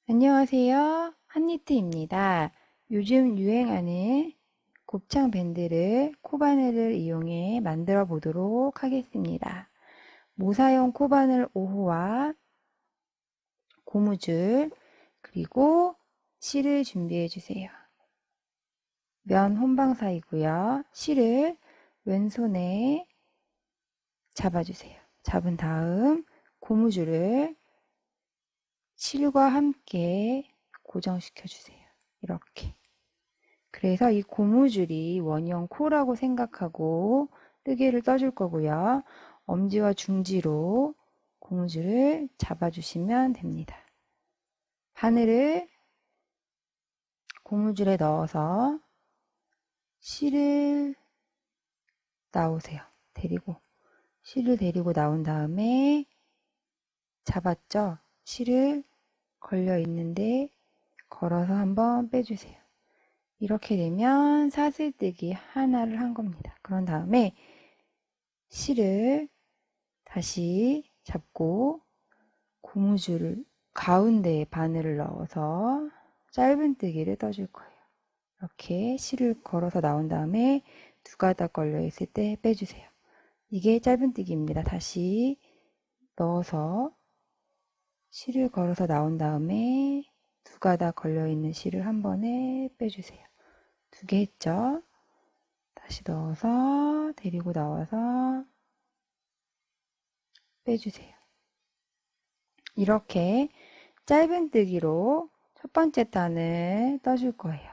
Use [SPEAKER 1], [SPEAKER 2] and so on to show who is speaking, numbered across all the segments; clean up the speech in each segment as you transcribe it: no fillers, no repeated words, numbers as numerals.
[SPEAKER 1] 안녕하세요. 한니트입니다. 요즘 유행하는 곱창 밴드를 코바늘을 이용해 만들어 보도록 하겠습니다. 모사용 코바늘 5호와 고무줄 그리고 실을 준비해 주세요. 면 혼방사이고요. 실을 왼손에 잡아주세요. 잡은 다음 고무줄을 실과 함께 고정시켜 주세요. 이렇게. 그래서 이 고무줄이 원형 코라고 생각하고 뜨개를 떠줄 거고요. 엄지와 중지로 고무줄을 잡아주시면 됩니다. 바늘을 고무줄에 넣어서 실을 나오세요. 실을 데리고 나온 다음에 잡았죠? 실을 걸려 있는데 걸어서 한번 빼주세요. 이렇게 되면 사슬뜨기 하나를 한 겁니다. 그런 다음에 실을 다시 잡고 고무줄을 가운데에 바늘을 넣어서 짧은뜨기를 떠줄 거예요. 이렇게 실을 걸어서 나온 다음에 두 가닥 걸려 있을 때 빼주세요. 이게 짧은뜨기입니다. 다시 넣어서 실을 걸어서 나온 다음에 두 가닥 걸려 있는 실을 한 번에 빼주세요. 두 개 했죠? 다시 넣어서 데리고 나와서 빼주세요. 이렇게 짧은뜨기로 첫 번째 단을 떠줄 거예요.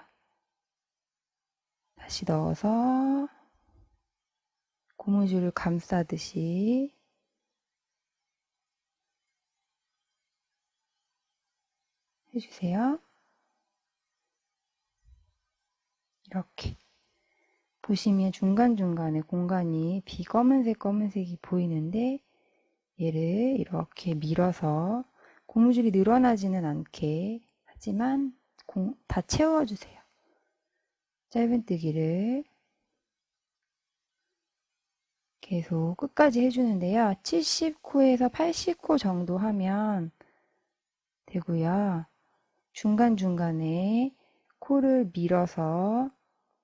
[SPEAKER 1] 다시 넣어서 고무줄을 감싸듯이 해주세요. 이렇게 보시면 중간중간에 공간이 검은색이 보이는데 얘를 이렇게 밀어서 고무줄이 늘어나지는 않게 하지만 다 채워주세요. 짧은뜨기를 계속 끝까지 해주는데요. 70코에서 80코 정도 하면 되고요. 중간중간에 코를 밀어서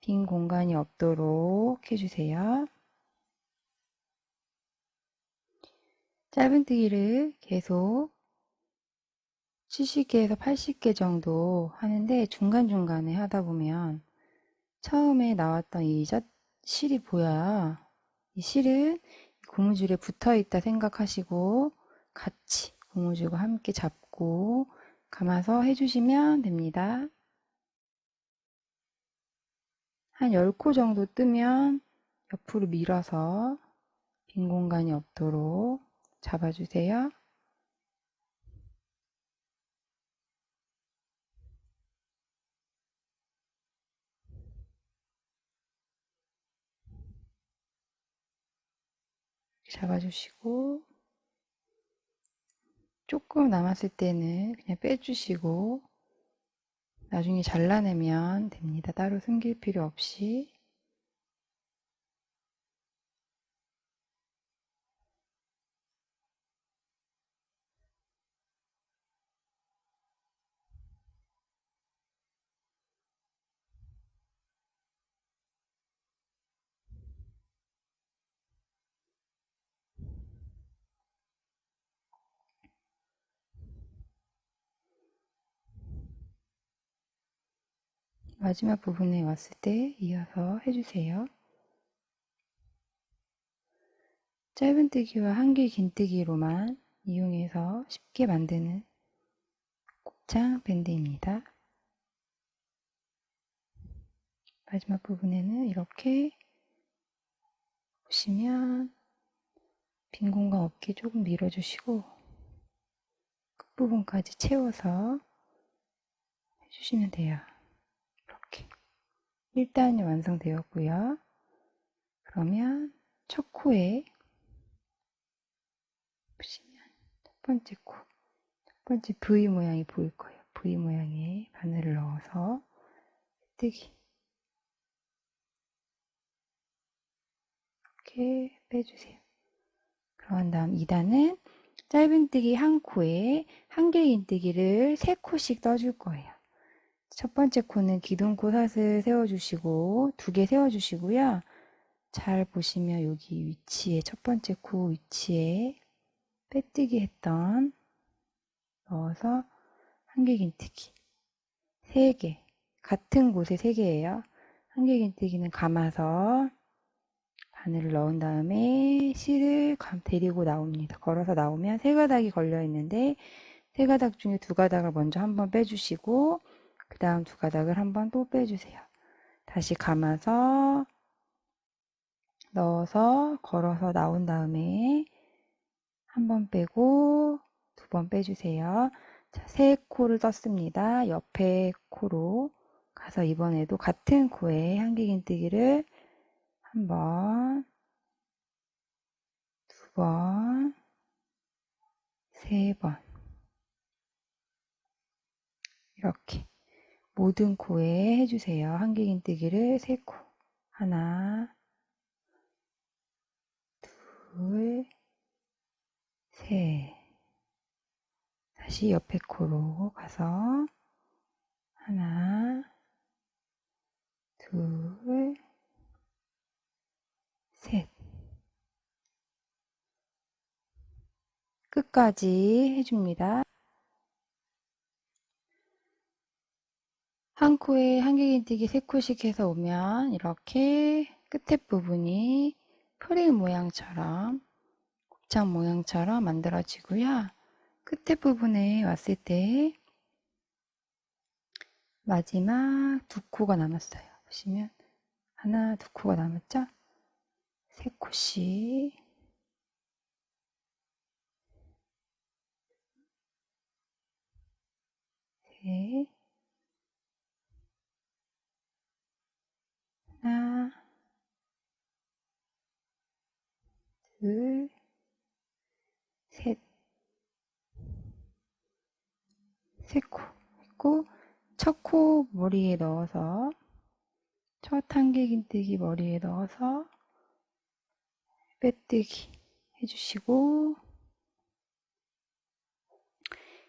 [SPEAKER 1] 빈 공간이 없도록 해주세요. 짧은뜨기를 계속 70개에서 80개 정도 하는데 중간중간에 하다 보면 처음에 나왔던 이 실이 보여요. 이 실은 고무줄에 붙어 있다 생각하시고 같이 고무줄과 함께 잡고 감아서 해주시면 됩니다. 한 10코 정도 뜨면 옆으로 밀어서 빈 공간이 없도록 잡아주세요. 잡아주시고 조금 남았을 때는 그냥 빼주시고 나중에 잘라내면 됩니다. 따로 숨길 필요 없이. 마지막 부분에 왔을 때 이어서 해주세요. 짧은뜨기와 한길 긴뜨기로만 이용해서 쉽게 만드는 곱창 밴드입니다. 마지막 부분에는 이렇게 보시면 빈 공간 없게 조금 밀어주시고 끝부분까지 채워서 해주시면 돼요. 이렇게 1단이 완성되었고요. 그러면 첫 코에 보시면 첫 번째 코, 첫 번째 V 모양이 보일 거예요. V 모양의 바늘을 넣어서 뜨기 이렇게 빼주세요. 그런 다음 2단은 짧은뜨기 한 코에 한길긴뜨기를 3코씩 떠줄 거예요. 첫 번째 코는 기둥코 사슬 세워주시고 2개 세워주시고요. 잘 보시면 여기 위치에 첫 번째 코 위치에 빼뜨기 했던 넣어서 한길긴뜨기 3개 같은 곳에 3개예요. 한길긴뜨기는 감아서 바늘을 넣은 다음에 실을 데리고 나옵니다. 걸어서 나오면 3가닥이 걸려 있는데 3가닥 중에 2가닥을 먼저 한번 빼주시고 그 다음 2가닥을 한번 또 빼주세요. 다시 감아서 넣어서 걸어서 나온 다음에 한번 빼고 2번 빼주세요. 자, 3코를 떴습니다. 옆에 코로 가서 이번에도 같은 코에 한길긴뜨기를 한번, 2번, 3번 이렇게 모든 코에 해주세요. 한길긴뜨기를 3코 하나, 둘, 셋 다시 옆에 코로 가서 하나, 둘, 셋 끝까지 해줍니다. 한 코에 한길긴뜨기 3코씩 해서 오면 이렇게 끝에 부분이 프릴 모양처럼 곱창 모양처럼 만들어지고요. 끝에 부분에 왔을 때 마지막 2코가 남았어요. 보시면 하나, 2코가 남았죠? 3코씩 셋 하나, 둘, 셋, 3코 했고 첫 코 머리에 넣어서 첫 한길긴뜨기 머리에 넣어서 빼뜨기 해주시고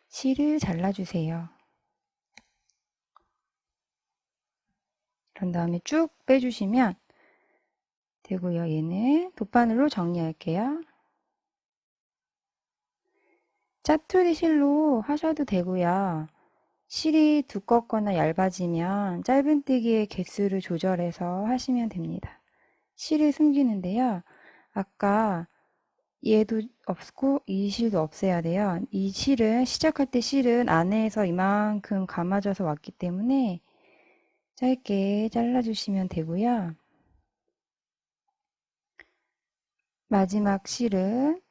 [SPEAKER 1] 실을 잘라주세요. 그런 다음에 쭉 빼주시면 되고요. 얘는 돗바늘로 정리할게요. 짜투리 실로 하셔도 되고요. 실이 두껍거나 얇아지면 짧은뜨기의 개수를 조절해서 하시면 됩니다. 실을 숨기는데요. 아까 얘도 없고 이 실도 없애야 돼요. 이 실은 시작할 때 실은 안에서 이만큼 감아져서 왔기 때문에 짧게 잘라주시면 되고요. 마지막 실은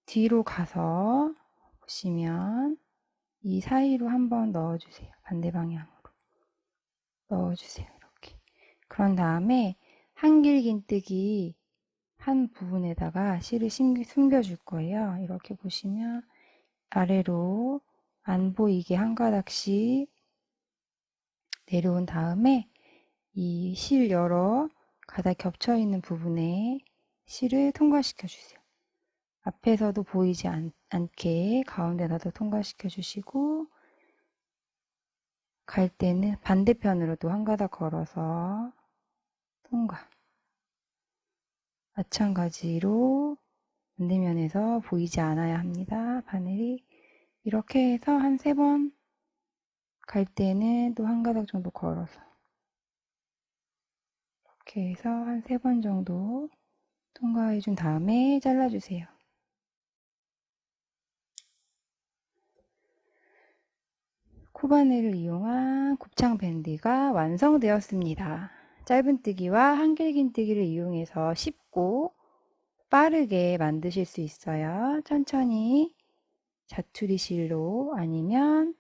[SPEAKER 1] 뒤로 가서 보시면 이 사이로 한번 넣어주세요. 반대 방향으로 넣어주세요. 이렇게. 그런 다음에 한길긴뜨기 한 부분에다가 실을 숨겨줄 거예요. 이렇게 보시면 아래로 안 보이게 한 가닥씩 내려온 다음에 이 실 여러 가닥 겹쳐 있는 부분에 실을 통과시켜 주세요. 앞에서도 보이지 않게 가운데다도 통과시켜 주시고 갈 때는 반대편으로도 한 가닥 걸어서 통과. 마찬가지로 반대면에서 보이지 않아야 합니다. 바늘이 이렇게 해서 한 3번 갈 때는 또 한 가닥 정도 걸어서 이렇게 해서 한 3번 정도 통과해 준 다음에 잘라주세요. 코바늘을 이용한 곱창 밴드가 완성되었습니다. 짧은뜨기와 한길긴뜨기를 이용해서 쉽고 빠르게 만드실 수 있어요. 천천히 자투리 실로 아니면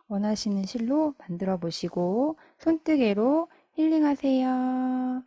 [SPEAKER 1] 원하시는 실로 만들어 보시고 손뜨개로 힐링하세요.